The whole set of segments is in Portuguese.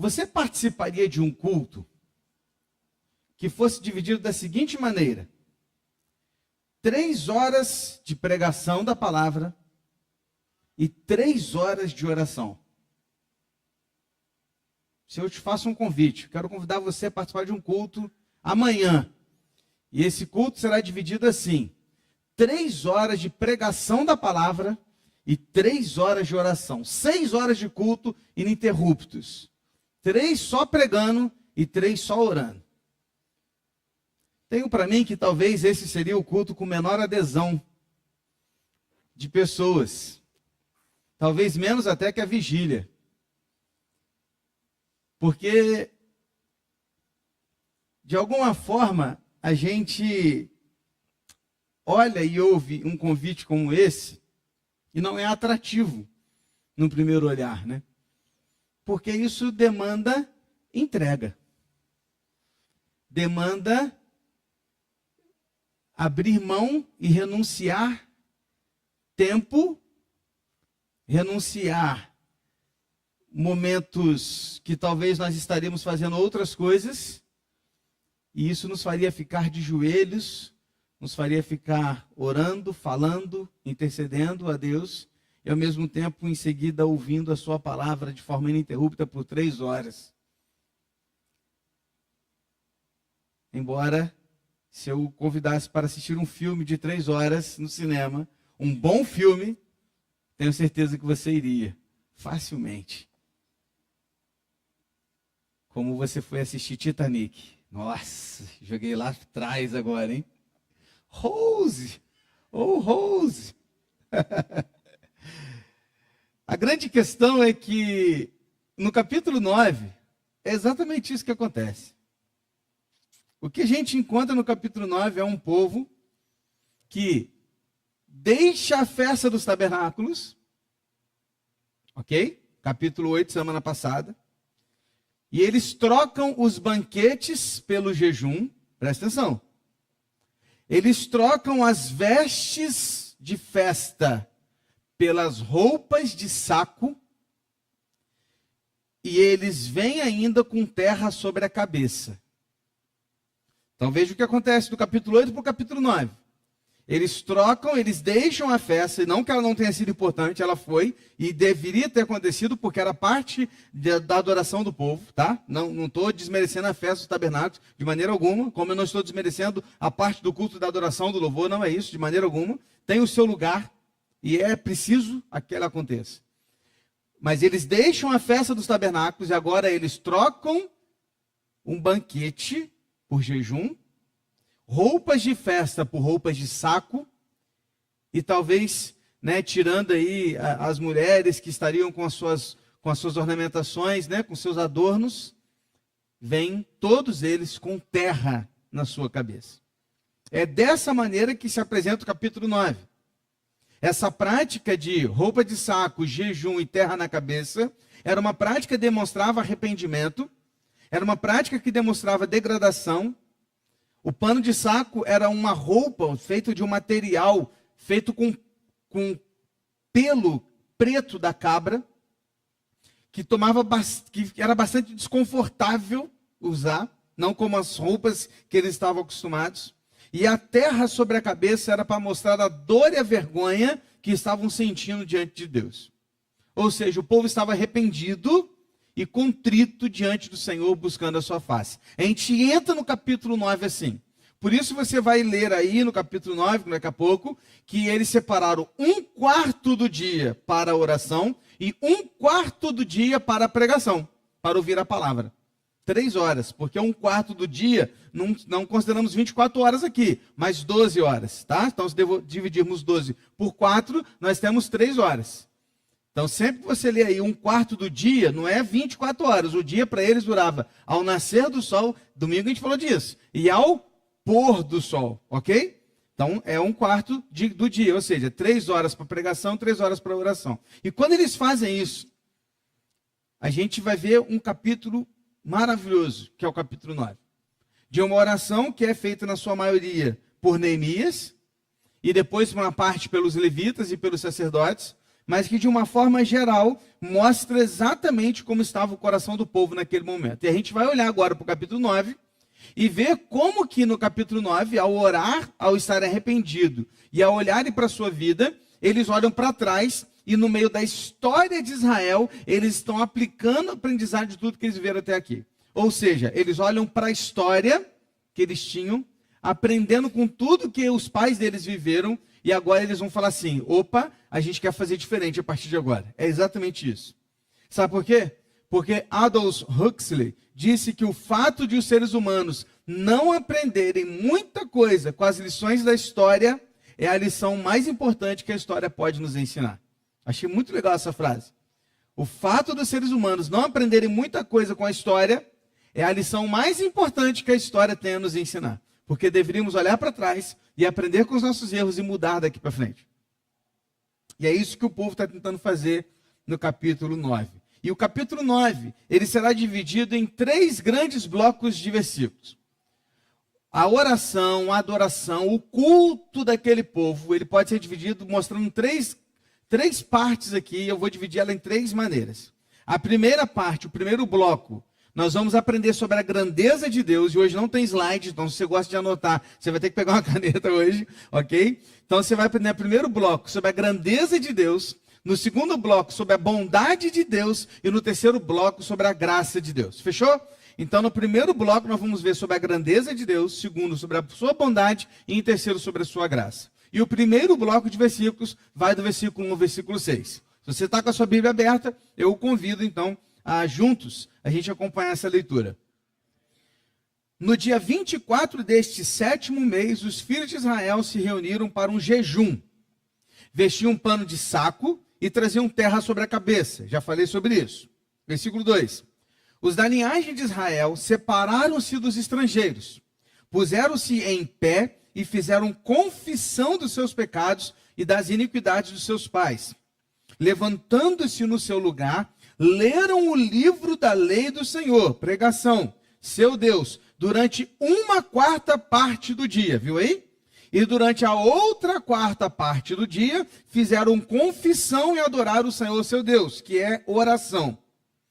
Você participaria de um culto que fosse dividido da seguinte maneira: 3 horas de pregação da palavra e 3 horas de oração? Se eu te faço um convite, quero convidar você a participar de um culto amanhã. E esse culto será dividido assim: 3 horas de pregação da palavra e 3 horas de oração. 6 horas de culto ininterruptos. 3 só pregando e 3 só orando. Tenho para mim que talvez esse seria o culto com menor adesão de pessoas. Talvez menos até que a vigília. Porque, de alguma forma, a gente olha e ouve um convite como esse e não é atrativo no primeiro olhar, né? Porque isso demanda entrega. Demanda abrir mão e renunciar tempo, renunciar momentos que talvez nós estaríamos fazendo outras coisas, e isso nos faria ficar de joelhos, nos faria ficar orando, falando, intercedendo a Deus, e ao mesmo tempo, em seguida, ouvindo a sua palavra de forma ininterrupta por 3 horas. Embora, se eu convidasse para assistir um filme de 3 horas no cinema, um bom filme, tenho certeza que você iria, facilmente. Como você foi assistir Titanic. Nossa, joguei lá atrás agora, hein? Rose! Oh, Rose! A grande questão é que, no capítulo 9, é exatamente isso que acontece. O que a gente encontra no capítulo 9 é um povo que deixa a festa dos tabernáculos, ok? Capítulo 8, semana passada. E eles trocam os banquetes pelo jejum, presta atenção. Eles trocam as vestes de festa pelas roupas de saco, e eles vêm ainda com terra sobre a cabeça. Então veja o que acontece do capítulo 8 para o capítulo 9. Eles trocam, eles deixam a festa, e não que ela não tenha sido importante, ela foi, e deveria ter acontecido, porque era parte da adoração do povo, tá? Não estou desmerecendo a festa dos tabernáculos, de maneira alguma, como eu não estou desmerecendo a parte do culto da adoração, do louvor, não é isso, de maneira alguma. Tem o seu lugar, e é preciso que ela aconteça. Mas eles deixam a festa dos tabernáculos, e agora eles trocam um banquete por jejum, roupas de festa por roupas de saco, e talvez, tirando aí as mulheres que estariam com as suas ornamentações, com seus adornos, vêm todos eles com terra na sua cabeça. É dessa maneira que se apresenta o capítulo 9. Essa prática de roupa de saco, jejum e terra na cabeça, era uma prática que demonstrava arrependimento, era uma prática que demonstrava degradação. O pano de saco era uma roupa feita de um material feito com pelo preto da cabra, que era bastante desconfortável usar, não como as roupas que eles estavam acostumados. E a terra sobre a cabeça era para mostrar a dor e a vergonha que estavam sentindo diante de Deus. Ou seja, o povo estava arrependido e contrito diante do Senhor, buscando a sua face. A gente entra no capítulo 9 assim. Por isso você vai ler aí no capítulo 9, daqui a pouco, que eles separaram 1/4 do dia para a oração e 1/4 do dia para a pregação, para ouvir a palavra. 3 horas, porque 1/4 do dia, não consideramos 24 horas aqui, mas 12 horas, tá? Então, se dividirmos 12 por 4, nós temos 3 horas. Então, sempre que você lê aí 1/4 do dia, não é 24 horas. O dia para eles durava ao nascer do sol, domingo a gente falou disso, e ao pôr do sol, ok? Então, é 1/4 do dia, ou seja, 3 horas para pregação, 3 horas para oração. E quando eles fazem isso, a gente vai ver um capítulo maravilhoso, que é o capítulo 9. De uma oração que é feita na sua maioria por Neemias, e depois uma parte pelos levitas e pelos sacerdotes, mas que de uma forma geral mostra exatamente como estava o coração do povo naquele momento. E a gente vai olhar agora para o capítulo 9 e ver como que no capítulo 9, ao orar, ao estar arrependido e ao olharem para a sua vida, eles olham para trás e no meio da história de Israel, eles estão aplicando a aprendizagem de tudo que eles viveram até aqui. Ou seja, eles olham para a história que eles tinham, aprendendo com tudo que os pais deles viveram, e agora eles vão falar assim, opa, a gente quer fazer diferente a partir de agora. É exatamente isso. Sabe por quê? Porque Aldous Huxley disse que o fato de os seres humanos não aprenderem muita coisa com as lições da história é a lição mais importante que a história pode nos ensinar. Achei muito legal essa frase. O fato dos seres humanos não aprenderem muita coisa com a história é a lição mais importante que a história tem a nos ensinar. Porque deveríamos olhar para trás e aprender com os nossos erros e mudar daqui para frente. E é isso que o povo está tentando fazer no capítulo 9. E o capítulo 9, ele será dividido em 3 grandes blocos de versículos. A oração, a adoração, o culto daquele povo, ele pode ser dividido mostrando três partes aqui. Eu vou dividir ela em 3 maneiras. A primeira parte, o primeiro bloco, nós vamos aprender sobre a grandeza de Deus, e hoje não tem slide, então se você gosta de anotar, você vai ter que pegar uma caneta hoje, ok? Então você vai aprender no primeiro bloco sobre a grandeza de Deus, no segundo bloco sobre a bondade de Deus, e no terceiro bloco sobre a graça de Deus. Fechou? Então no primeiro bloco nós vamos ver sobre a grandeza de Deus, segundo sobre a sua bondade, e em terceiro sobre a sua graça. E o primeiro bloco de versículos vai do versículo 1 ao versículo 6. Se você está com a sua Bíblia aberta, eu o convido então juntos a gente acompanhar essa leitura. No dia 24 deste 7º mês, os filhos de Israel se reuniram para um jejum. Vestiam um pano de saco e traziam terra sobre a cabeça. Já falei sobre isso. Versículo 2. Os da linhagem de Israel separaram-se dos estrangeiros, puseram-se em pé e fizeram confissão dos seus pecados e das iniquidades dos seus pais. Levantando-se no seu lugar, leram o livro da lei do Senhor, pregação, seu Deus, durante 1/4 parte do dia, viu aí? E durante a outra 1/4 parte do dia, fizeram confissão e adoraram o Senhor, seu Deus, que é oração.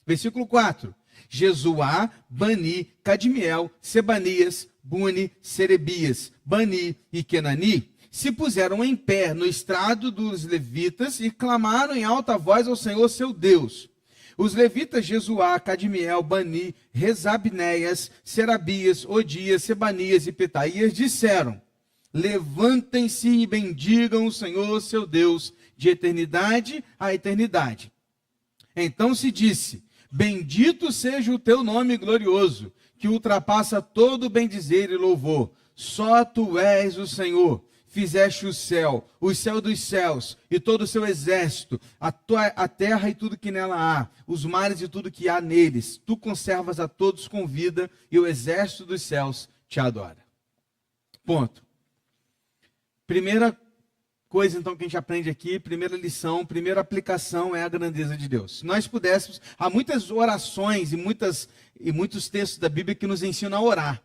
Versículo 4. Jesuá, Bani, Cadmiel, Sebanias, Buni, Serebias, Bani e Kenani se puseram em pé no estrado dos levitas e clamaram em alta voz ao Senhor, seu Deus. Os levitas Jesuá, Cadmiel, Bani, Rezabneias, Serabias, Odias, Sebanias e Petaías disseram: levantem-se e bendigam o Senhor, seu Deus, de eternidade a eternidade. Então se disse: bendito seja o teu nome glorioso, que ultrapassa todo bendizer e louvor. Só tu és o Senhor. Fizeste o céu dos céus e todo o seu exército, a terra e tudo que nela há, os mares e tudo que há neles. Tu conservas a todos com vida e o exército dos céus te adora. Ponto. Primeira coisa, então, que a gente aprende aqui, primeira lição, primeira aplicação é a grandeza de Deus. Se nós pudéssemos, há muitas orações e muitos textos da Bíblia que nos ensinam a orar.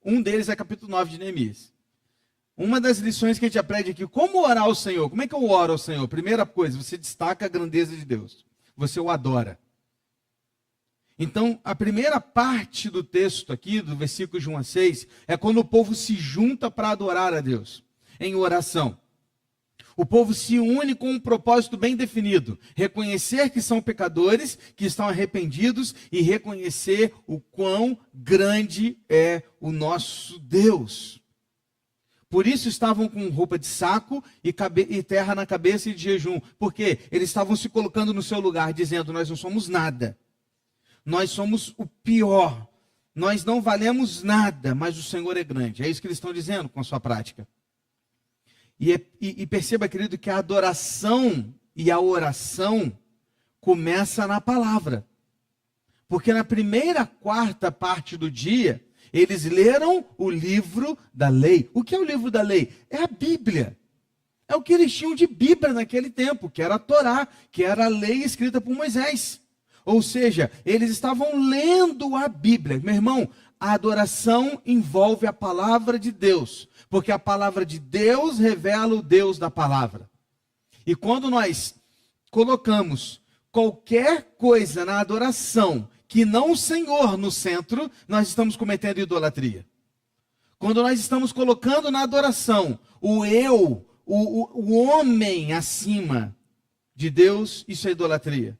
Um deles é capítulo 9 de Neemias. Uma das lições que a gente aprende aqui, como orar ao Senhor? Como é que eu oro ao Senhor? Primeira coisa, você destaca a grandeza de Deus. Você o adora. Então, a primeira parte do texto aqui, do versículo de 1 a 6, é quando o povo se junta para adorar a Deus, em oração. O povo se une com um propósito bem definido: reconhecer que são pecadores, que estão arrependidos, e reconhecer o quão grande é o nosso Deus. Por isso estavam com roupa de saco e terra na cabeça e de jejum. Porque eles estavam se colocando no seu lugar, dizendo: nós não somos nada. Nós somos o pior. Nós não valemos nada, mas o Senhor é grande. É isso que eles estão dizendo com a sua prática. E perceba, querido, que a adoração e a oração começa na palavra. Porque na primeira 1/4 parte do dia, eles leram o livro da lei. O que é o livro da lei? É a Bíblia. É o que eles tinham de Bíblia naquele tempo, que era a Torá, que era a lei escrita por Moisés. Ou seja, eles estavam lendo a Bíblia. Meu irmão, a adoração envolve a palavra de Deus, porque a palavra de Deus revela o Deus da palavra. E quando nós colocamos qualquer coisa na adoração que não o Senhor no centro, nós estamos cometendo idolatria. Quando nós estamos colocando na adoração o eu, o homem acima de Deus, isso é idolatria.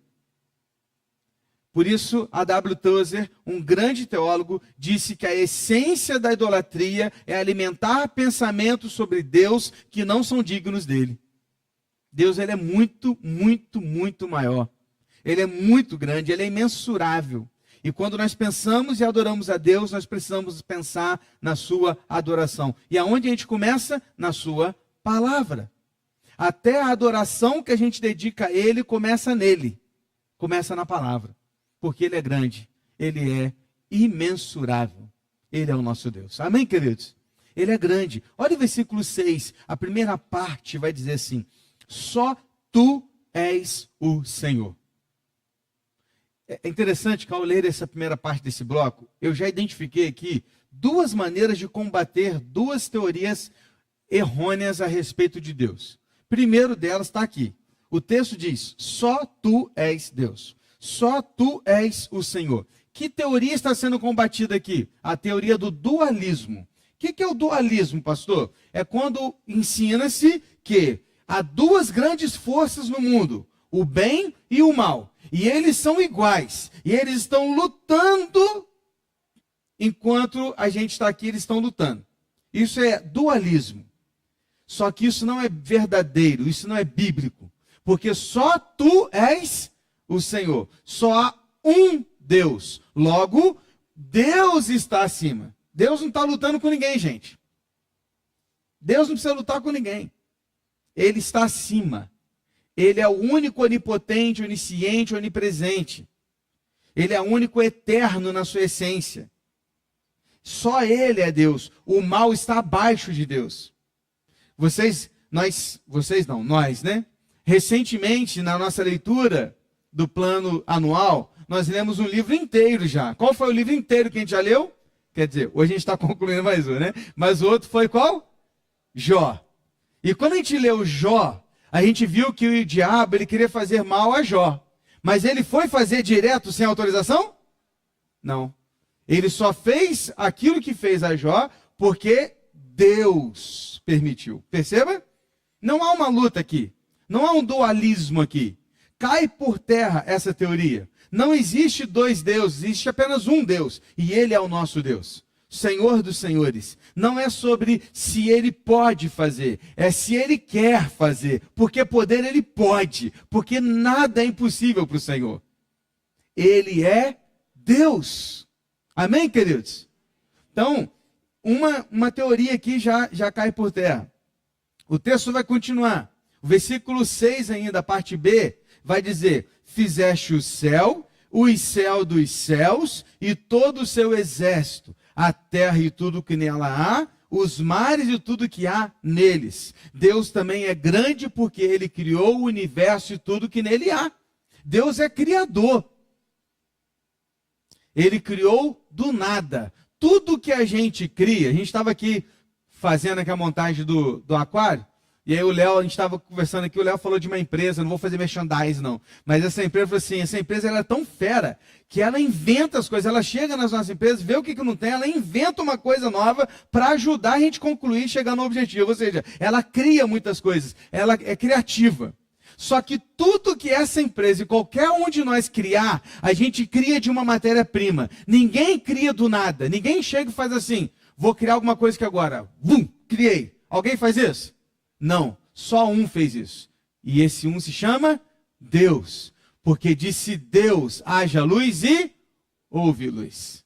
Por isso, A. W. Tozer, um grande teólogo, disse que a essência da idolatria é alimentar pensamentos sobre Deus que não são dignos dele. Deus, ele é muito, muito, muito maior. Ele é muito grande, ele é imensurável. E quando nós pensamos e adoramos a Deus, nós precisamos pensar na sua adoração. E aonde a gente começa? Na sua palavra. Até a adoração que a gente dedica a ele começa nele. Começa na palavra. Porque ele é grande, ele é imensurável. Ele é o nosso Deus. Amém, queridos? Ele é grande. Olha o versículo 6, a primeira parte vai dizer assim: só tu és o Senhor. É interessante que ao ler essa primeira parte desse bloco, eu já identifiquei aqui duas maneiras de combater duas teorias errôneas a respeito de Deus. Primeiro delas está aqui. O texto diz: só tu és Deus. Só tu és o Senhor. Que teoria está sendo combatida aqui? A teoria do dualismo. O que é o dualismo, pastor? É quando ensina-se que há duas grandes forças no mundo, o bem e o mal. E eles são iguais. E eles estão lutando enquanto a gente está aqui, eles estão lutando. Isso é dualismo. Só que isso não é verdadeiro, isso não é bíblico. Porque só tu és o Senhor. Só há um Deus. Logo, Deus está acima. Deus não está lutando com ninguém, gente. Deus não precisa lutar com ninguém. Ele está acima. Ele é o único onipotente, onisciente, onipresente. Ele é o único eterno na sua essência. Só ele é Deus. O mal está abaixo de Deus. Nós, né? Recentemente, na nossa leitura do plano anual, nós lemos um livro inteiro já. Qual foi o livro inteiro que a gente já leu? Quer dizer, hoje a gente está concluindo mais um, né? Mas o outro foi qual? Jó. E quando a gente leu Jó, a gente viu que o diabo, ele queria fazer mal a Jó. Mas ele foi fazer direto sem autorização? Não. Ele só fez aquilo que fez a Jó porque Deus permitiu. Perceba? Não há uma luta aqui. Não há um dualismo aqui. Cai por terra essa teoria. Não existe dois deuses, existe apenas um Deus. E ele é o nosso Deus. Senhor dos senhores. Não é sobre se ele pode fazer, é se ele quer fazer. Porque poder ele pode. Porque nada é impossível para o Senhor. Ele é Deus. Amém, queridos? Então, uma teoria aqui já cai por terra. O texto vai continuar. O versículo 6 ainda, a parte B, vai dizer: fizeste o céu, os céus dos céus e todo o seu exército, a terra e tudo que nela há, os mares e tudo que há neles. Deus também é grande porque ele criou o universo e tudo que nele há. Deus é criador. Ele criou do nada. Tudo que a gente cria, a gente estava aqui fazendo aqui a montagem do aquário, e aí a gente estava conversando aqui, o Léo falou de uma empresa, não vou fazer merchandise não, mas essa empresa falou assim, essa empresa ela é tão fera, que ela inventa as coisas, ela chega nas nossas empresas, vê o que não tem, ela inventa uma coisa nova para ajudar a gente a concluir e chegar no objetivo, ou seja, ela cria muitas coisas, ela é criativa. Só que tudo que essa empresa e qualquer um de nós criar, a gente cria de uma matéria-prima. Ninguém cria do nada, ninguém chega e faz assim, vou criar alguma coisa que agora, criei. Alguém faz isso? Não, só um fez isso. E esse um se chama Deus. Porque disse Deus, haja luz e houve luz.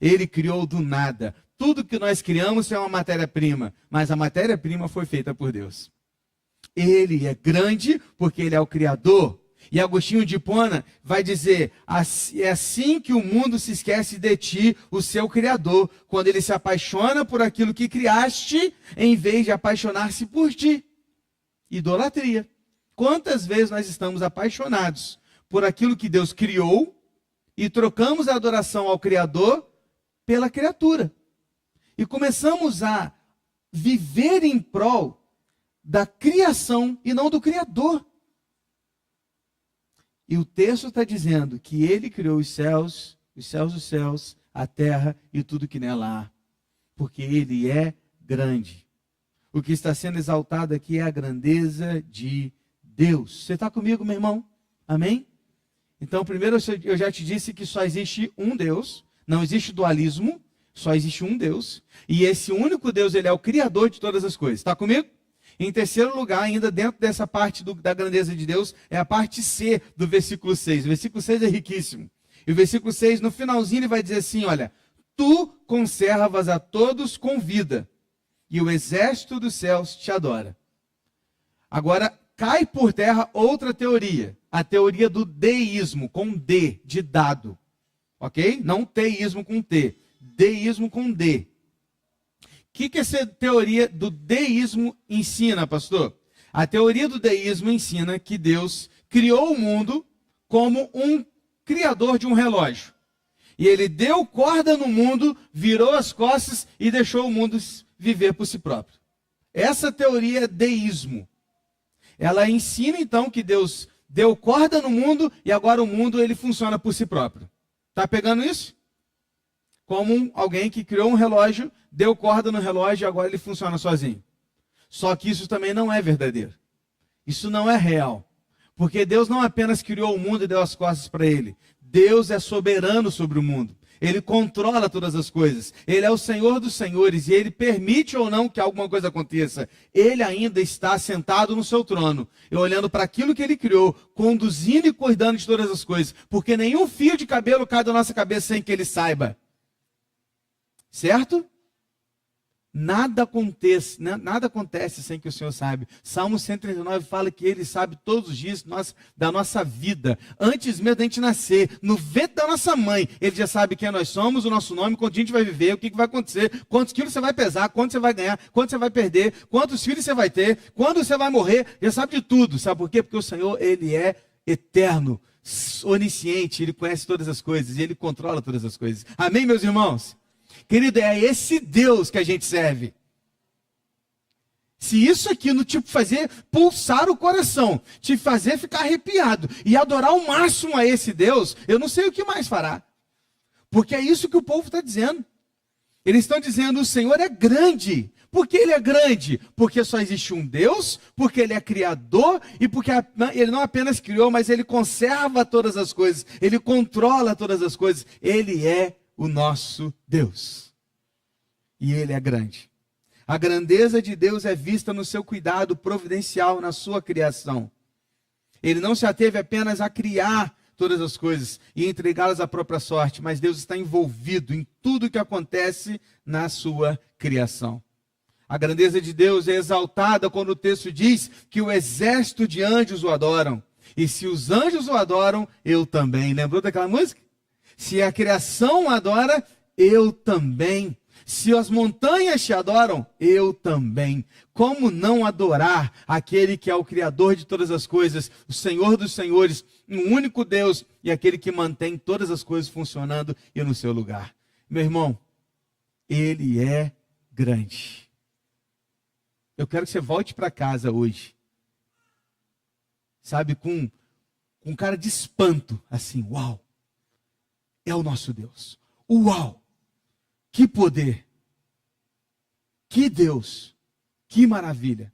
Ele criou do nada. Tudo que nós criamos é uma matéria-prima, mas a matéria-prima foi feita por Deus. Ele é grande porque ele é o Criador. E Agostinho de Hipona vai dizer, é assim que o mundo se esquece de ti, o seu Criador, quando ele se apaixona por aquilo que criaste, em vez de apaixonar-se por ti. Idolatria. Quantas vezes nós estamos apaixonados por aquilo que Deus criou e trocamos a adoração ao Criador pela criatura. E começamos a viver em prol da criação e não do Criador. E o texto está dizendo que ele criou os céus dos céus, a terra e tudo que nela há. Porque ele é grande. O que está sendo exaltado aqui é a grandeza de Deus. Você está comigo, meu irmão? Amém? Então, primeiro eu já te disse que só existe um Deus. Não existe dualismo. Só existe um Deus. E esse único Deus, ele é o criador de todas as coisas. Está comigo? Em terceiro lugar, ainda dentro dessa parte da grandeza de Deus, é a parte C do versículo 6. O versículo 6 é riquíssimo. E o versículo 6, no finalzinho, ele vai dizer assim, olha, tu conservas a todos com vida, e o exército dos céus te adora. Agora, cai por terra outra teoria, a teoria do deísmo, com D, de dado. Ok? Não teísmo com T, deísmo com D. O que essa teoria do deísmo ensina, pastor? A teoria do deísmo ensina que Deus criou o mundo como um criador de um relógio. E ele deu corda no mundo, virou as costas e deixou o mundo viver por si próprio. Essa teoria é deísmo. Ela ensina então que Deus deu corda no mundo e agora o mundo ele funciona por si próprio. Tá pegando isso? Como alguém que criou um relógio, deu corda no relógio e agora ele funciona sozinho. Só que isso também não é verdadeiro. Isso não é real. Porque Deus não apenas criou o mundo e deu as costas para ele. Deus é soberano sobre o mundo. Ele controla todas as coisas. Ele é o Senhor dos senhores e ele permite ou não que alguma coisa aconteça. Ele ainda está sentado no seu trono, e olhando para aquilo que ele criou, conduzindo e cuidando de todas as coisas. Porque nenhum fio de cabelo cai da nossa cabeça sem que ele saiba. Certo? Nada acontece sem que o Senhor saiba. Salmo 139 fala que ele sabe todos os dias da nossa vida. Antes mesmo da gente nascer, no ventre da nossa mãe, ele já sabe quem nós somos, o nosso nome, quanto a gente vai viver, o que vai acontecer, quantos quilos você vai pesar, quanto você vai ganhar, quanto você vai perder, quantos filhos você vai ter, quando você vai morrer, ele sabe de tudo. Sabe por quê? Porque o Senhor, ele é eterno, onisciente, ele conhece todas as coisas e ele controla todas as coisas. Amém, meus irmãos? Querido, é esse Deus que a gente serve. Se isso aqui não te fazer pulsar o coração, te fazer ficar arrepiado e adorar ao máximo a esse Deus, eu não sei o que mais fará. Porque é isso que o povo está dizendo. Eles estão dizendo, o Senhor é grande. Por que ele é grande? Porque só existe um Deus, porque ele é criador e porque ele não apenas criou, mas ele conserva todas as coisas, ele controla todas as coisas. Ele é o nosso Deus. E ele é grande. A grandeza de Deus é vista no seu cuidado providencial na sua criação. Ele não se ateve apenas a criar todas as coisas e entregá-las à própria sorte, mas Deus está envolvido em tudo que acontece na sua criação. A grandeza de Deus é exaltada quando o texto diz que o exército de anjos o adoram. E se os anjos o adoram, eu também. Lembrou daquela música? Se a criação adora, eu também. Se as montanhas te adoram, eu também. Como não adorar aquele que é o Criador de todas as coisas, o Senhor dos senhores, um único Deus e aquele que mantém todas as coisas funcionando e no seu lugar? Meu irmão, ele é grande. Eu quero que você volte para casa hoje, sabe, com cara de espanto, assim, uau. É o nosso Deus. Uau! Que poder! Que Deus! Que maravilha!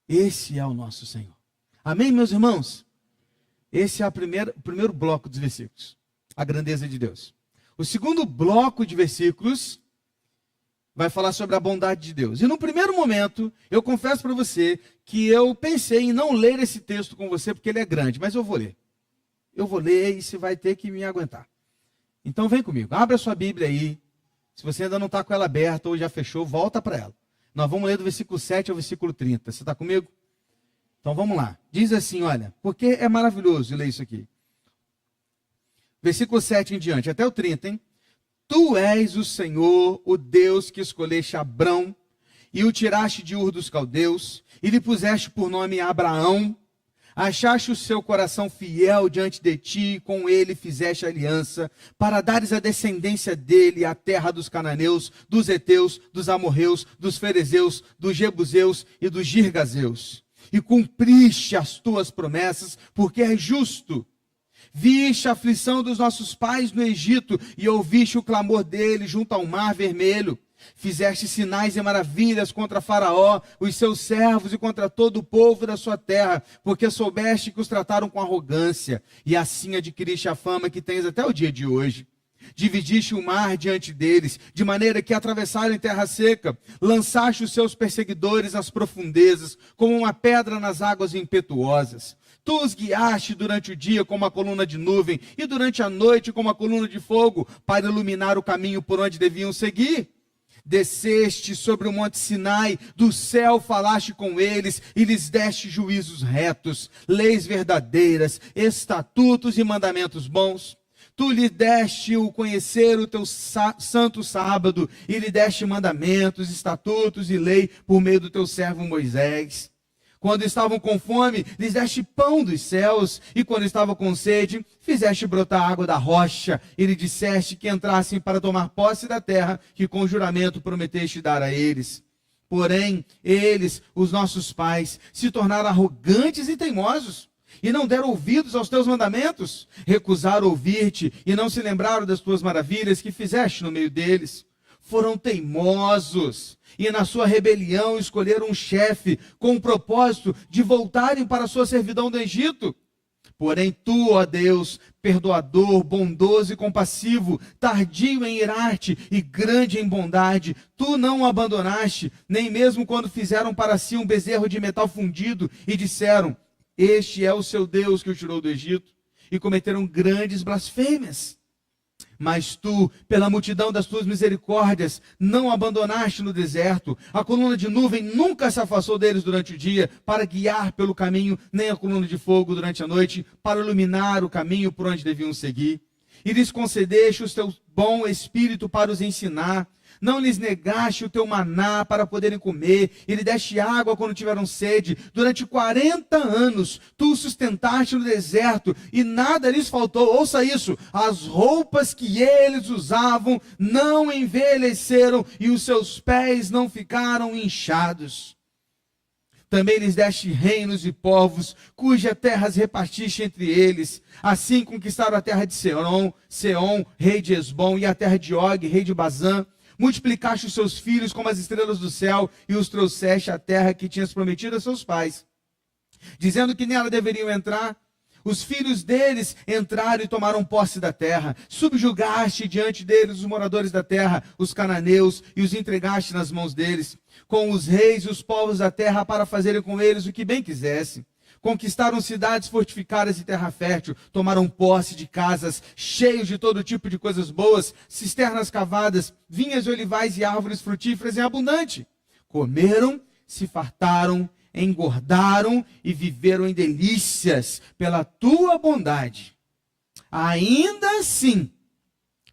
Esse é o nosso Senhor. Amém, meus irmãos? Esse é o primeiro bloco dos versículos. A grandeza de Deus. O segundo bloco de versículos vai falar sobre a bondade de Deus. E no primeiro momento, eu confesso para você que eu pensei em não ler esse texto com você, porque ele é grande, mas eu vou ler. Eu vou ler e você vai ter que me aguentar. Então vem comigo, abre a sua Bíblia aí. Se você ainda não está com ela aberta ou já fechou, volta para ela. Nós vamos ler do versículo 7 ao versículo 30. Você está comigo? Então vamos lá. Diz assim, olha, porque é maravilhoso ler isso aqui. Versículo 7 em diante, até o 30, hein? Tu és o Senhor, o Deus que escolheste Abrão e o tiraste de Ur dos Caldeus e lhe puseste por nome Abraão. Achaste o seu coração fiel diante de ti, com ele fizeste aliança, para dares a descendência dele a terra dos cananeus, dos heteus, dos amorreus, dos ferezeus, dos jebuseus e dos girgazeus. e cumpriste as tuas promessas, porque és justo. Viste a aflição dos nossos pais no Egito e ouviste o clamor deles junto ao mar vermelho. Fizeste sinais e maravilhas contra Faraó, os seus servos e contra todo o povo da sua terra, porque soubeste que os trataram com arrogância, e assim adquiriste a fama que tens até o dia de hoje. Dividiste o mar diante deles, de maneira que atravessaram em terra seca. Lançaste os seus perseguidores nas profundezas, como uma pedra nas águas impetuosas. Tu os guiaste durante o dia como uma coluna de nuvem, e durante a noite como uma coluna de fogo, para iluminar o caminho por onde deviam seguir. Desceste sobre o monte Sinai, do céu falaste com eles, e lhes deste juízos retos, leis verdadeiras, estatutos e mandamentos bons. Tu lhe deste o conhecer o teu santo sábado, e lhe deste mandamentos, estatutos e lei por meio do teu servo Moisés. Quando estavam com fome, lhes deste pão dos céus, e quando estavam com sede, fizeste brotar água da rocha, e lhe disseste que entrassem para tomar posse da terra, que com juramento prometeste dar a eles. Porém, eles, os nossos pais, se tornaram arrogantes e teimosos, e não deram ouvidos aos teus mandamentos, recusaram ouvir-te, e não se lembraram das tuas maravilhas que fizeste no meio deles. Foram teimosos, e na sua rebelião escolheram um chefe, com o propósito de voltarem para a sua servidão do Egito. Porém tu, ó Deus, perdoador, bondoso e compassivo, tardio em irar-te e grande em bondade, tu não o abandonaste, nem mesmo quando fizeram para si um bezerro de metal fundido e disseram, este é o seu Deus que o tirou do Egito, e cometeram grandes blasfêmias. Mas tu, pela multidão das tuas misericórdias, não abandonaste no deserto. A coluna de nuvem nunca se afastou deles durante o dia, para guiar pelo caminho, nem a coluna de fogo durante a noite, para iluminar o caminho por onde deviam seguir. E lhes concedeste o teu bom espírito para os ensinar. Não lhes negaste o teu maná para poderem comer, e lhe deste água quando tiveram sede. Durante 40 anos, tu os sustentaste no deserto, e nada lhes faltou. Ouça isso, as roupas que eles usavam não envelheceram, e os seus pés não ficaram inchados. Também lhes deste reinos e povos, cuja terras repartiste entre eles. Assim conquistaram a terra de Seom, rei de Esbom, e a terra de Og, rei de Bazã. Multiplicaste os seus filhos como as estrelas do céu, e os trouxeste à terra que tinhas prometido a seus pais, dizendo que nela deveriam entrar. Os filhos deles entraram e tomaram posse da terra. Subjugaste diante deles os moradores da terra, os cananeus, e os entregaste nas mãos deles, com os reis e os povos da terra, para fazerem com eles o que bem quisessem. Conquistaram cidades fortificadas e terra fértil, tomaram posse de casas cheias de todo tipo de coisas boas, cisternas cavadas, vinhas e olivais e árvores frutíferas em abundante. Comeram, se fartaram, engordaram e viveram em delícias pela tua bondade. Ainda assim,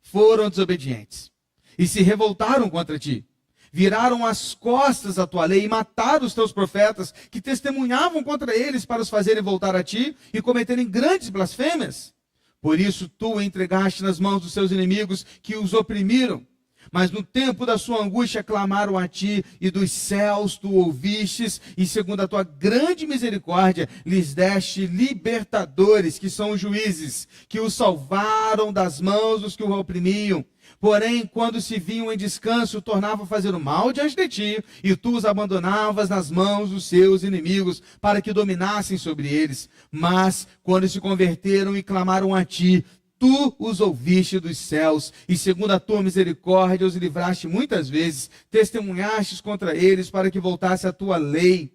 foram desobedientes e se revoltaram contra ti. Viraram as costas à tua lei e mataram os teus profetas, que testemunhavam contra eles para os fazerem voltar a ti e cometerem grandes blasfêmias. Por isso tu entregaste nas mãos dos seus inimigos, que os oprimiram. Mas no tempo da sua angústia clamaram a ti, e dos céus tu ouvistes, e segundo a tua grande misericórdia, lhes deste libertadores, que são os juízes, que os salvaram das mãos dos que o oprimiam. Porém, quando se vinham em descanso, tornavam a fazer o mal diante de ti, e tu os abandonavas nas mãos dos seus inimigos, para que dominassem sobre eles. Mas, quando se converteram e clamaram a ti, tu os ouviste dos céus, e segundo a tua misericórdia os livraste muitas vezes, testemunhastes contra eles para que voltasse a tua lei.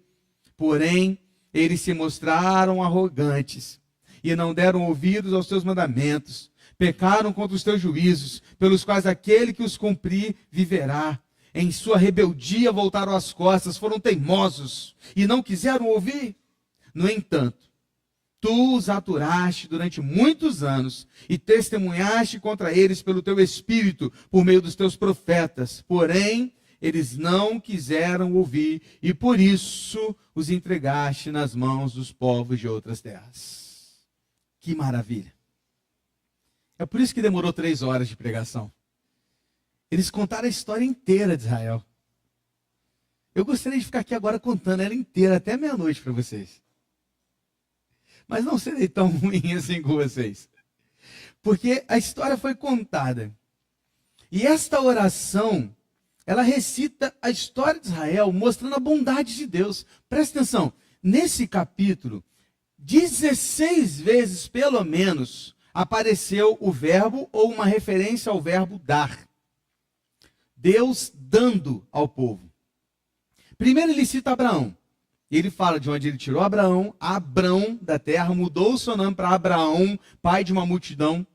Porém, eles se mostraram arrogantes, e não deram ouvidos aos teus mandamentos. Pecaram contra os teus juízos, pelos quais aquele que os cumprir viverá. Em sua rebeldia voltaram as costas, foram teimosos, e não quiseram ouvir. No entanto, tu os aturaste durante muitos anos, e testemunhaste contra eles pelo teu Espírito, por meio dos teus profetas. Porém, eles não quiseram ouvir, e por isso os entregaste nas mãos dos povos de outras terras. Que maravilha! É por isso que demorou 3 horas de pregação. Eles contaram a história inteira de Israel. Eu gostaria de ficar aqui agora contando ela inteira, até meia-noite para vocês. Mas não serei tão ruim assim com vocês. Porque a história foi contada. E esta oração, ela recita a história de Israel, mostrando a bondade de Deus. Presta atenção, nesse capítulo, 16 vezes, pelo menos, apareceu o verbo ou uma referência ao verbo dar. Deus dando ao povo. Primeiro ele cita Abraão. Ele fala de onde ele tirou Abraão, Abrão da terra, mudou o seu nome para Abraão, pai de uma multidão,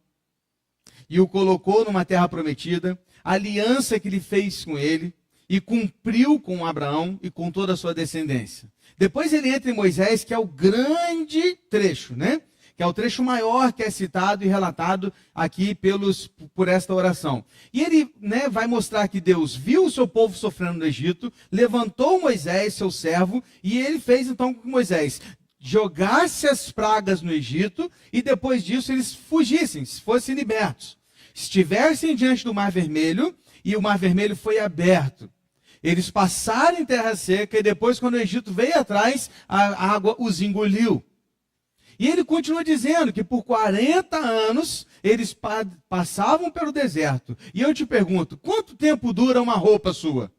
e o colocou numa terra prometida, a aliança que ele fez com ele, e cumpriu com Abraão e com toda a sua descendência. Depois ele entra em Moisés, que é o grande trecho, né? Que é o trecho maior que é citado e relatado aqui por esta oração. E ele, né, vai mostrar que Deus viu o seu povo sofrendo no Egito, levantou Moisés, seu servo, e ele fez então com que Moisés jogasse as pragas no Egito, e depois disso eles fugissem, fossem libertos. Estivessem diante do Mar Vermelho, e o Mar Vermelho foi aberto. Eles passaram em terra seca, e depois, quando o Egito veio atrás, a água os engoliu. E ele continua dizendo que por 40 anos eles passavam pelo deserto. E eu te pergunto, quanto tempo dura uma roupa sua?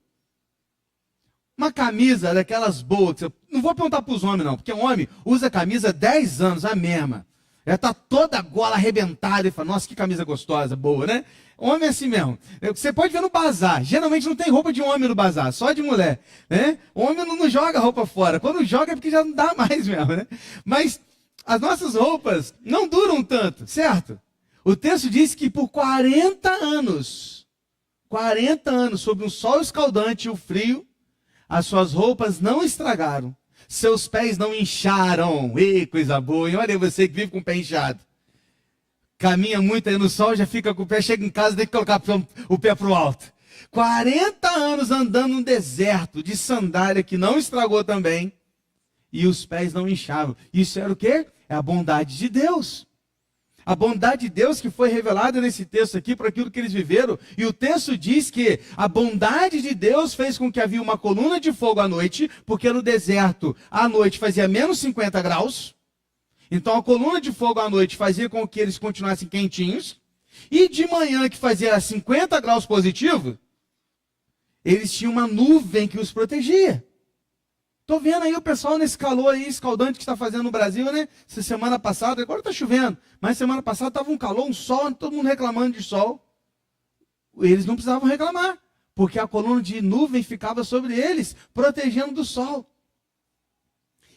Uma camisa daquelas boas, não vou perguntar para os homens não, porque o homem usa camisa 10 anos, a mesma. Ela está toda a gola arrebentada e fala, nossa, que camisa gostosa, boa, né? Homem é assim mesmo. Você pode ver no bazar. Geralmente não tem roupa de homem no bazar, só de mulher. Né? Homem não joga roupa fora. Quando joga é porque já não dá mais mesmo. Né? Mas as nossas roupas não duram tanto, certo? O texto diz que por 40 anos, sob um sol escaldante e o frio, as suas roupas não estragaram. Seus pés não incharam. Ei, coisa boa. E olha você que vive com o pé inchado. Caminha muito aí no sol, já fica com o pé, chega em casa, tem que colocar o pé para o alto. 40 anos andando no deserto, de sandália que não estragou também, e os pés não inchavam. Isso era o quê? É a bondade de Deus. A bondade de Deus que foi revelada nesse texto aqui, por aquilo que eles viveram. E o texto diz que a bondade de Deus fez com que havia uma coluna de fogo à noite, porque no deserto, à noite, fazia menos 50 graus. Então a coluna de fogo à noite fazia com que eles continuassem quentinhos. E de manhã, que fazia 50 graus positivo, eles tinham uma nuvem que os protegia. Estou vendo aí o pessoal nesse calor aí escaldante que está fazendo no Brasil, né? Essa semana passada, agora está chovendo, mas semana passada estava um calor, um sol, todo mundo reclamando de sol. Eles não precisavam reclamar, porque a coluna de nuvem ficava sobre eles, protegendo do sol.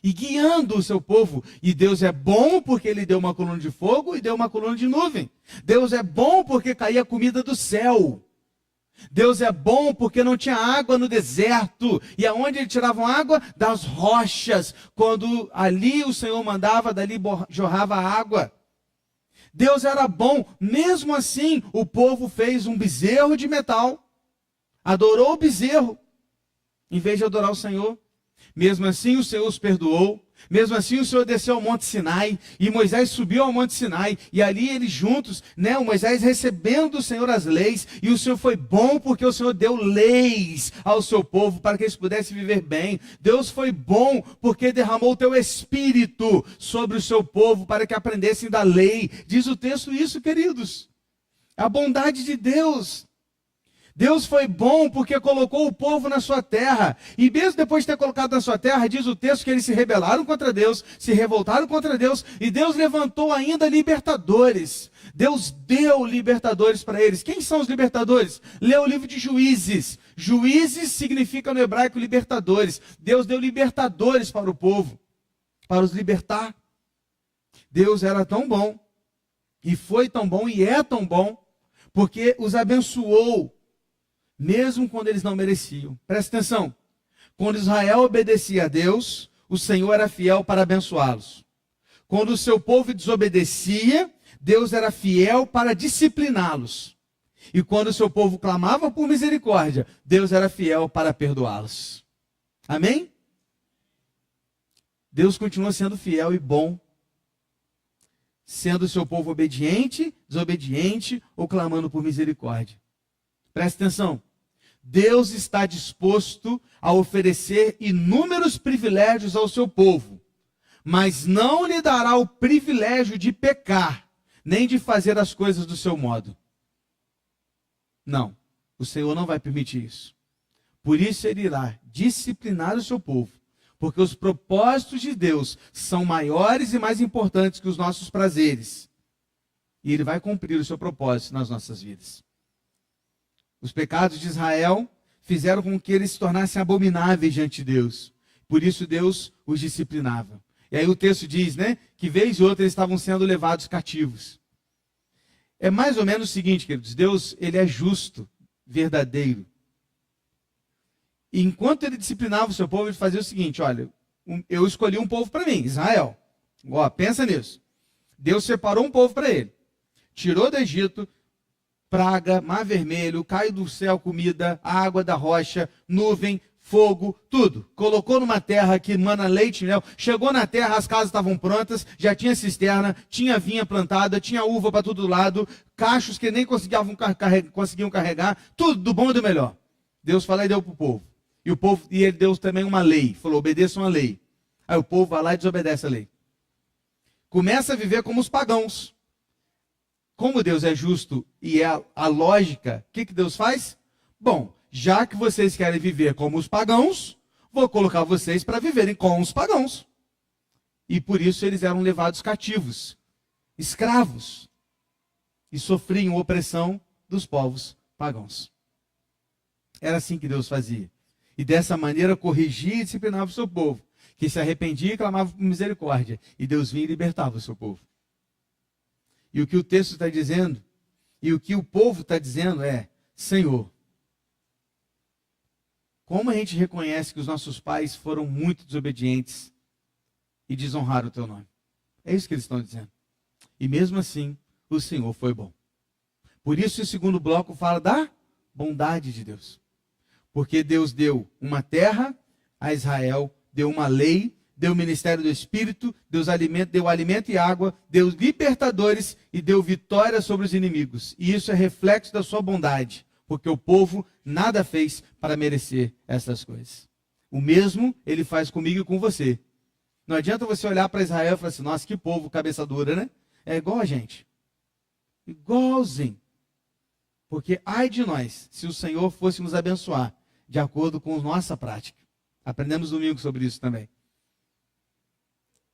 E guiando o seu povo. E Deus é bom porque ele deu uma coluna de fogo e deu uma coluna de nuvem. Deus é bom porque caía comida do céu. Deus é bom porque não tinha água no deserto. E aonde eles tiravam água? Das rochas. Quando ali o Senhor mandava, dali jorrava água. Deus era bom. Mesmo assim, o povo fez um bezerro de metal. Adorou o bezerro, em vez de adorar o Senhor. Mesmo assim o Senhor os perdoou. Mesmo assim o Senhor desceu ao Monte Sinai. E Moisés subiu ao Monte Sinai. E ali eles juntos, né, o Moisés recebendo do Senhor as leis. E o Senhor foi bom porque o Senhor deu leis ao seu povo para que eles pudessem viver bem. Deus foi bom porque derramou o teu espírito sobre o seu povo para que aprendessem da lei. Diz o texto isso, queridos. A bondade de Deus. Deus foi bom porque colocou o povo na sua terra. E mesmo depois de ter colocado na sua terra, diz o texto que eles se rebelaram contra Deus, se revoltaram contra Deus, e Deus levantou ainda libertadores. Deus deu libertadores para eles. Quem são os libertadores? Lê o livro de Juízes. Juízes significa no hebraico libertadores. Deus deu libertadores para o povo, para os libertar. Deus era tão bom, e foi tão bom, e é tão bom, porque os abençoou, mesmo quando eles não mereciam. Presta atenção. Quando Israel obedecia a Deus, o Senhor era fiel para abençoá-los. Quando o seu povo desobedecia, Deus era fiel para discipliná-los. E quando o seu povo clamava por misericórdia, Deus era fiel para perdoá-los. Amém? Deus continua sendo fiel e bom, sendo o seu povo obediente, desobediente ou clamando por misericórdia. Presta atenção. Deus está disposto a oferecer inúmeros privilégios ao seu povo, mas não lhe dará o privilégio de pecar, nem de fazer as coisas do seu modo. Não, o Senhor não vai permitir isso. Por isso ele irá disciplinar o seu povo, porque os propósitos de Deus são maiores e mais importantes que os nossos prazeres. E ele vai cumprir o seu propósito nas nossas vidas. Os pecados de Israel fizeram com que eles se tornassem abomináveis diante de Deus. Por isso Deus os disciplinava. E aí o texto diz, né, que vez ou outra eles estavam sendo levados cativos. É mais ou menos o seguinte, queridos, Deus, ele é justo, verdadeiro. E enquanto ele disciplinava o seu povo, ele fazia o seguinte, olha, eu escolhi um povo para mim, Israel. Ó, pensa nisso. Deus separou um povo para ele. Tirou do Egito, praga, mar vermelho, cai do céu comida, água da rocha, nuvem, fogo, tudo. Colocou numa terra que mana leite e mel. Chegou na terra, as casas estavam prontas, já tinha cisterna, tinha vinha plantada, tinha uva para todo lado, cachos que nem conseguiam carregar, tudo do bom e do melhor. Deus falou e deu para o povo. E ele deu também uma lei, falou, obedeçam a lei. Aí o povo vai lá e desobedece a lei. Começa a viver como os pagãos. Como Deus é justo e é a lógica, o que Deus faz? Bom, já que vocês querem viver como os pagãos, vou colocar vocês para viverem com os pagãos. E por isso eles eram levados cativos, escravos, e sofriam opressão dos povos pagãos. Era assim que Deus fazia. E dessa maneira corrigia e disciplinava o seu povo, que se arrependia e clamava por misericórdia. E Deus vinha e libertava o seu povo. E o que o texto está dizendo, e o que o povo está dizendo é, Senhor, como a gente reconhece que os nossos pais foram muito desobedientes e desonraram o teu nome? É isso que eles estão dizendo. E mesmo assim, o Senhor foi bom. Por isso o segundo bloco fala da bondade de Deus. Porque Deus deu uma terra a Israel, deu uma lei, deu o ministério do Espírito, deu alimento e água, deu libertadores e deu vitória sobre os inimigos. E isso é reflexo da sua bondade, porque o povo nada fez para merecer essas coisas. O mesmo ele faz comigo e com você. Não adianta você olhar para Israel e falar assim, nossa, que povo cabeça dura, né? É igual a gente. Igualzinho. Porque ai de nós, se o Senhor fosse nos abençoar, de acordo com a nossa prática. Aprendemos domingo sobre isso também.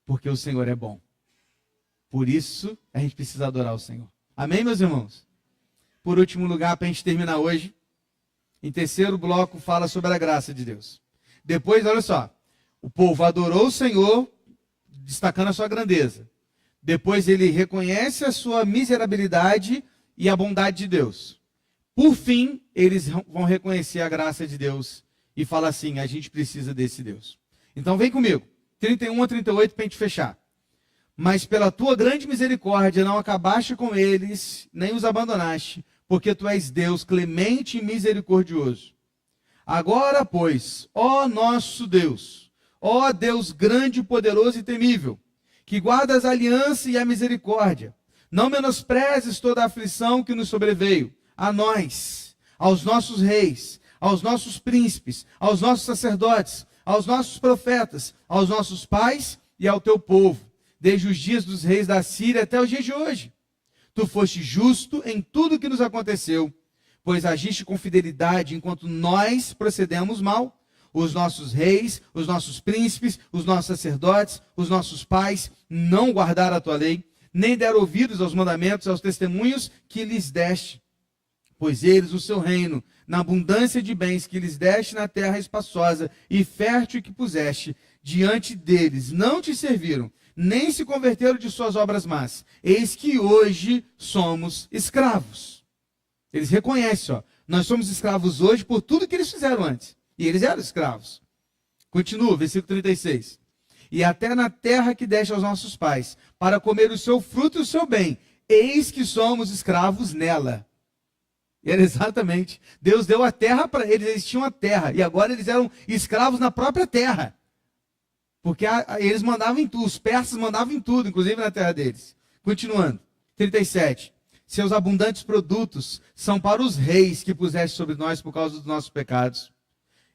Porque o Senhor é bom. Por isso, a gente precisa adorar o Senhor. Amém, meus irmãos? Por último lugar, para a gente terminar hoje, em terceiro bloco, fala sobre a graça de Deus. Depois, olha só, o povo adorou o Senhor, destacando a sua grandeza. Depois ele reconhece a sua miserabilidade e a bondade de Deus. Por fim, eles vão reconhecer a graça de Deus e falar assim, a gente precisa desse Deus. Então vem comigo, 31 a 38 para a gente fechar. Mas pela tua grande misericórdia não acabaste com eles, nem os abandonaste, porque tu és Deus clemente e misericordioso. Agora, pois, ó nosso Deus, ó Deus grande, poderoso e temível, que guardas a aliança e a misericórdia, não menosprezes toda a aflição que nos sobreveio, a nós, aos nossos reis, aos nossos príncipes, aos nossos sacerdotes, aos nossos profetas, aos nossos pais e ao teu povo, desde os dias dos reis da Síria até os dias de hoje. Tu foste justo em tudo o que nos aconteceu, pois agiste com fidelidade enquanto nós procedemos mal. Os nossos reis, os nossos príncipes, os nossos sacerdotes, os nossos pais não guardaram a tua lei, nem deram ouvidos aos mandamentos, aos testemunhos que lhes deste. Pois eles, o seu reino, na abundância de bens que lhes deste na terra espaçosa e fértil que puseste, diante deles não te serviram, nem se converteram de suas obras más. Eis que hoje somos escravos. Eles reconhecem, ó, nós somos escravos hoje por tudo que eles fizeram antes. E eles eram escravos. Continua, versículo 36. E até na terra que deste aos nossos pais, para comer o seu fruto e o seu bem, eis que somos escravos nela. Era exatamente. Deus deu a terra para eles, eles tinham a terra, e agora eles eram escravos na própria terra. Porque eles mandavam em tudo, os persas mandavam em tudo, inclusive na terra deles. Continuando, 37. Seus abundantes produtos são para os reis que puseste sobre nós por causa dos nossos pecados.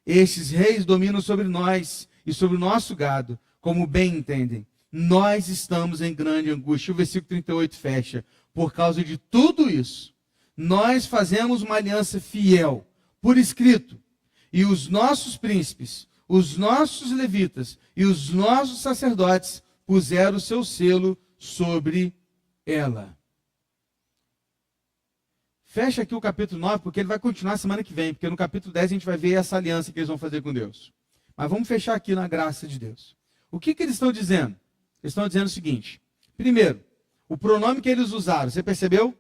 Estes reis dominam sobre nós e sobre o nosso gado, como bem entendem. Nós estamos em grande angústia. O versículo 38 fecha. Por causa de tudo isso, nós fazemos uma aliança fiel, por escrito, e os nossos príncipes, os nossos levitas e os nossos sacerdotes puseram o seu selo sobre ela. Fecha aqui o capítulo 9, porque ele vai continuar semana que vem, porque no capítulo 10 a gente vai ver essa aliança que eles vão fazer com Deus. Mas vamos fechar aqui na graça de Deus. O que eles estão dizendo? Eles estão dizendo o seguinte. Primeiro, o pronome que eles usaram, você percebeu?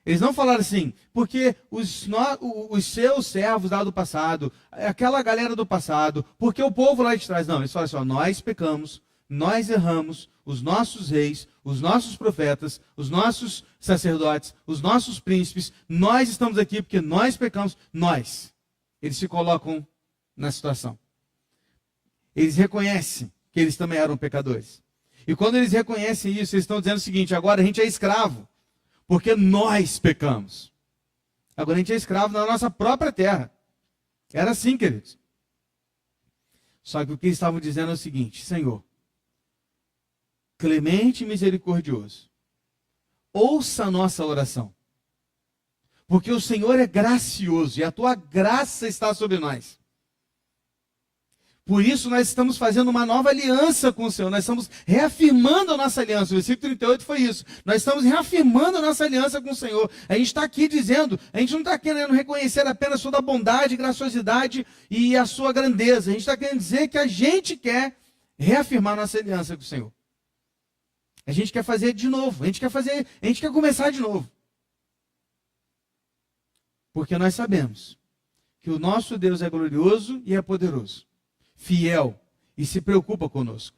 Eles não falaram assim, porque os seus servos lá do passado, aquela galera do passado, porque o povo lá de trás. Não, eles falaram assim, ó, nós pecamos, nós erramos, os nossos reis, os nossos profetas, os nossos sacerdotes, os nossos príncipes, nós estamos aqui porque nós pecamos, nós. Eles se colocam na situação. Eles reconhecem que eles também eram pecadores. E quando eles reconhecem isso, eles estão dizendo o seguinte, agora a gente é escravo, porque nós pecamos. Agora a gente é escravo na nossa própria terra. Era assim, queridos. Só que o que eles estavam dizendo é o seguinte, Senhor, clemente e misericordioso, ouça a nossa oração, porque o Senhor é gracioso e a tua graça está sobre nós. Por isso nós estamos fazendo uma nova aliança com o Senhor, nós estamos reafirmando a nossa aliança. O versículo 38 foi isso, nós estamos reafirmando a nossa aliança com o Senhor. A gente está aqui dizendo, a gente não está querendo reconhecer apenas toda a bondade, graciosidade e a sua grandeza. A gente está querendo dizer que a gente quer reafirmar a nossa aliança com o Senhor. A gente quer fazer de novo, a gente quer começar de novo. Porque nós sabemos que o nosso Deus é glorioso e é poderoso, fiel e se preocupa conosco.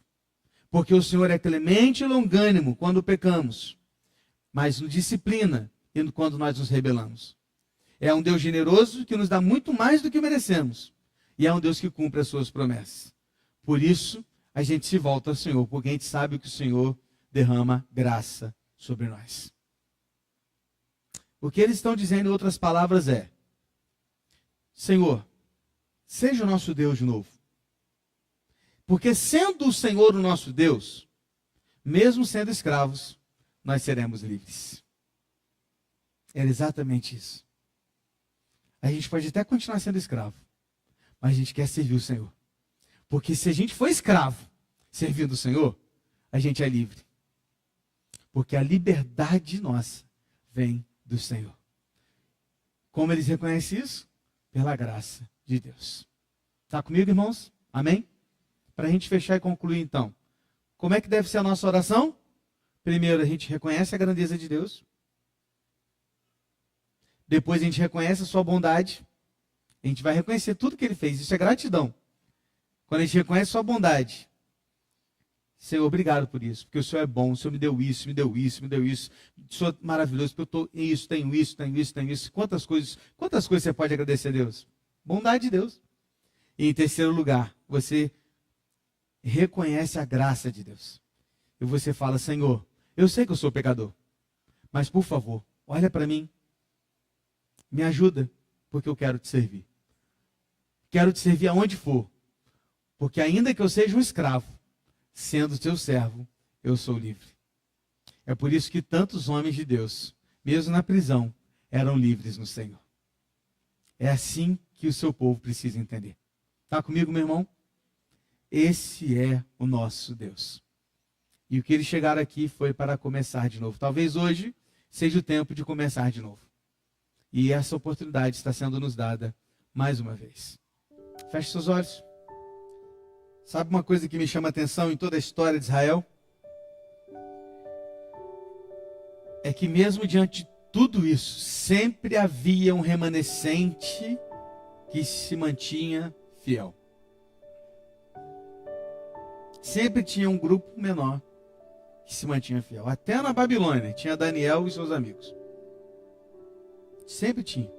Porque o Senhor é clemente e longânimo quando pecamos, mas nos disciplina quando nós nos rebelamos. É um Deus generoso que nos dá muito mais do que merecemos. E é um Deus que cumpre as suas promessas. Por isso, a gente se volta ao Senhor, porque a gente sabe que o Senhor derrama graça sobre nós. O que eles estão dizendo em outras palavras é, Senhor, seja o nosso Deus de novo. Porque sendo o Senhor o nosso Deus, mesmo sendo escravos, nós seremos livres. Era exatamente isso. A gente pode até continuar sendo escravo, mas a gente quer servir o Senhor. Porque se a gente for escravo, servindo o Senhor, a gente é livre. Porque a liberdade nossa vem do Senhor. Como eles reconhecem isso? Pela graça de Deus. Está comigo, irmãos? Amém? Para a gente fechar e concluir então. Como é que deve ser a nossa oração? Primeiro, a gente reconhece a grandeza de Deus. Depois a gente reconhece a sua bondade. A gente vai reconhecer tudo que Ele fez. Isso é gratidão. Quando a gente reconhece a sua bondade. Senhor, obrigado por isso, porque o Senhor é bom, o Senhor me deu isso, me deu isso, me deu isso. O Senhor é maravilhoso, porque eu tenho isso, tenho isso, tenho isso, tenho isso. Quantas coisas você pode agradecer a Deus? Bondade de Deus. E em terceiro lugar, você reconhece a graça de Deus. E você fala, Senhor, eu sei que eu sou pecador, mas por favor, olha para mim, me ajuda, porque eu quero te servir. Quero te servir aonde for, porque ainda que eu seja um escravo, sendo teu servo, eu sou livre. É por isso que tantos homens de Deus, mesmo na prisão, eram livres no Senhor. É assim que o seu povo precisa entender. Está comigo, meu irmão? Esse é o nosso Deus. E o que eles chegaram aqui foi para começar de novo. Talvez hoje seja o tempo de começar de novo. E essa oportunidade está sendo nos dada mais uma vez. Feche seus olhos. Sabe uma coisa que me chama a atenção em toda a história de Israel? É que mesmo diante de tudo isso, sempre havia um remanescente que se mantinha fiel. Sempre tinha um grupo menor que se mantinha fiel. Até na Babilônia tinha Daniel e seus amigos. Sempre tinha.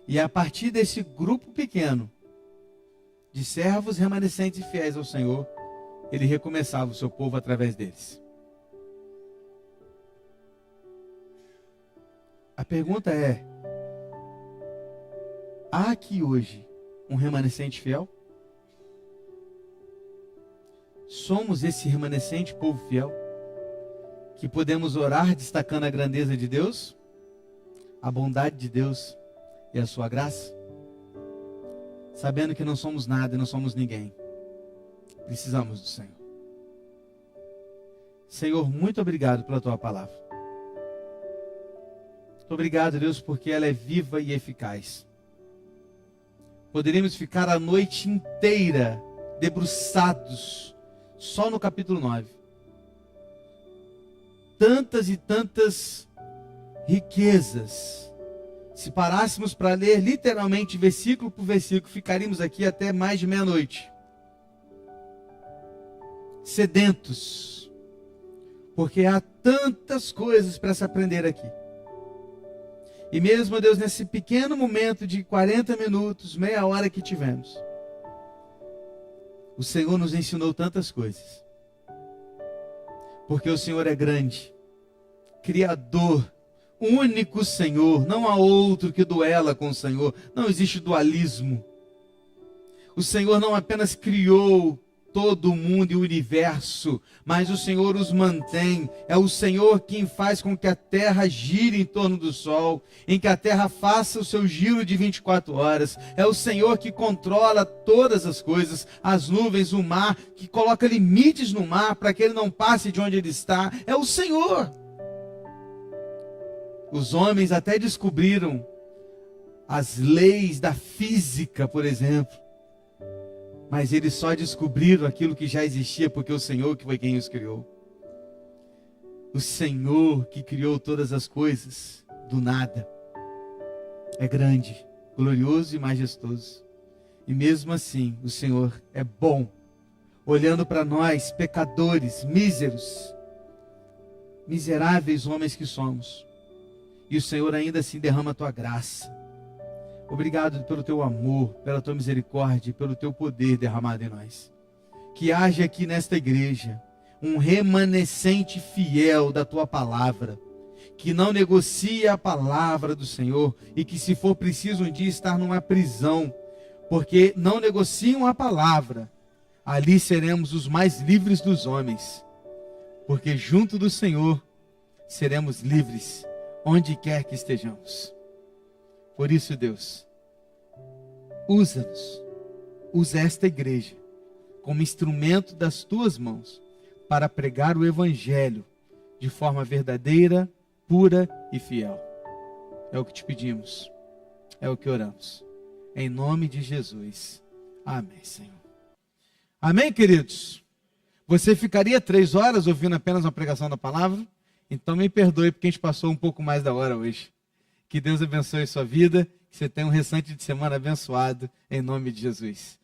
E a partir desse grupo pequeno, de servos remanescentes e fiéis ao Senhor, Ele recomeçava o seu povo através deles. pergunta é: há aqui hoje um remanescente fiel? Somos esse remanescente povo fiel? Que podemos orar destacando a grandeza de Deus, a bondade de Deus e a sua graça? Sabendo que não somos nada e não somos ninguém. Precisamos do Senhor. Senhor, muito obrigado pela tua palavra. Muito obrigado, Deus, porque ela é viva e eficaz. Poderíamos ficar a noite inteira debruçados só no capítulo 9. Tantas e tantas riquezas. Se parássemos para ler literalmente versículo por versículo, ficaríamos aqui até mais de meia-noite. Sedentos. Porque há tantas coisas para se aprender aqui. E mesmo, Deus, nesse pequeno momento de 40 minutos, meia hora que tivemos, o Senhor nos ensinou tantas coisas. Porque o Senhor é grande, Criador, único Senhor, não há outro que duela com o Senhor, não existe dualismo. O Senhor não apenas criou todo o mundo e o universo, mas o Senhor os mantém. É o Senhor quem faz com que a terra gire em torno do sol, em que a terra faça o seu giro de 24 horas. É o Senhor que controla todas as coisas, as nuvens, o mar, que coloca limites no mar para que ele não passe de onde ele está. É o Senhor. Os homens até descobriram as leis da física, por exemplo. Mas eles só descobriram aquilo que já existia, porque o Senhor que foi quem os criou. O Senhor que criou todas as coisas do nada. É grande, glorioso e majestoso. E mesmo assim, o Senhor é bom. Olhando para nós, pecadores, míseros, miseráveis homens que somos. E o Senhor ainda assim derrama a tua graça. Obrigado pelo teu amor, pela tua misericórdia, pelo teu poder derramado em nós. Que haja aqui nesta igreja um remanescente fiel da tua palavra, que não negocia a palavra do Senhor e que, se for preciso um dia estar numa prisão, porque não negociam a palavra, ali seremos os mais livres dos homens, porque junto do Senhor seremos livres onde quer que estejamos. Por isso, Deus, usa-nos, usa esta igreja como instrumento das tuas mãos para pregar o Evangelho de forma verdadeira, pura e fiel. É o que te pedimos, é o que oramos. Em nome de Jesus. Amém, Senhor. Amém, queridos? Você ficaria 3 horas ouvindo apenas uma pregação da palavra? Então me perdoe porque a gente passou um pouco mais da hora hoje. Que Deus abençoe a sua vida, que você tenha um restante de semana abençoado, em nome de Jesus.